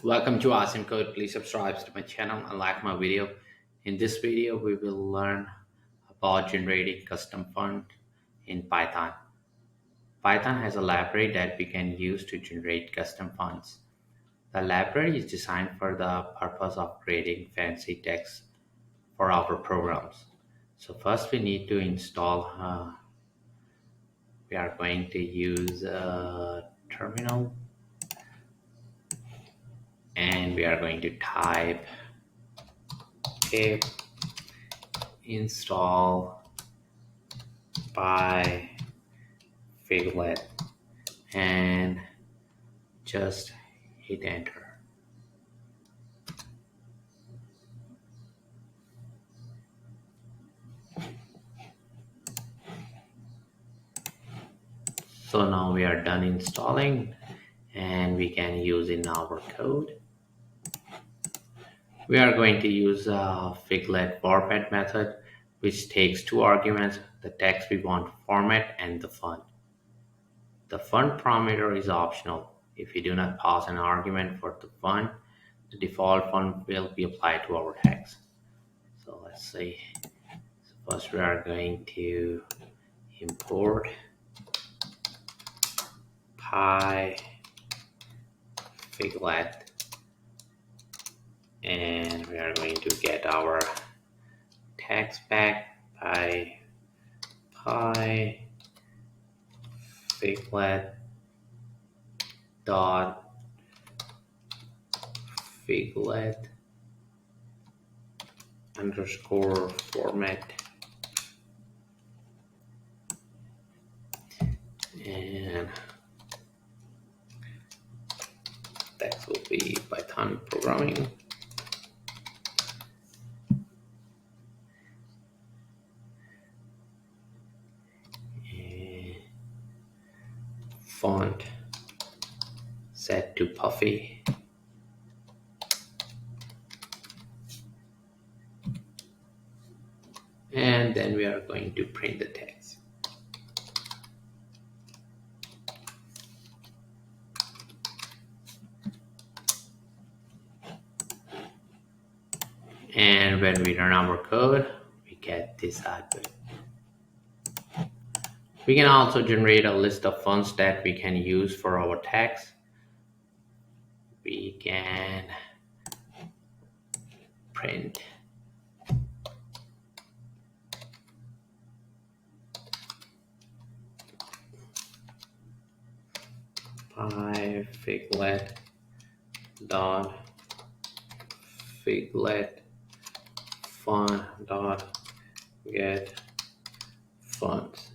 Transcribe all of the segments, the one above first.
Welcome to Awesome Code. Please subscribe to my channel and like my video. In this video, we will learn about generating custom font in Python. Python has a library that we can use to generate custom fonts. The library is designed for the purpose of creating fancy text for our programs. So first we need to install, we are going to use a terminal and we are going to type pip install by Figlet and just hit enter. So now we are done installing and we can use in our code. We are going to use a Figlet format method which takes two arguments, the text we want to format and the font. The font parameter is optional. If you do not pass an argument for the font, the default font will be applied to our text. So let's see. So first we are going to import PyFiglet and we are going to get our text back by PyFiglet dot Figlet underscore format and text will be Python programming. And font set to puffy. And then we are going to print the text. And when we run our code, we get this output. We can also generate a list of fonts that we can use for our text. We can print PyFiglet dot Figlet font dot get fonts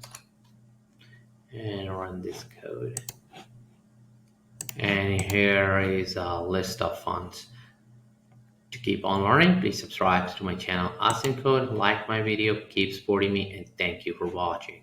and run this code. And here is a list of fonts. To keep on learning, please subscribe to my channel Awesome Code, like my video, keep supporting me, and thank you for watching.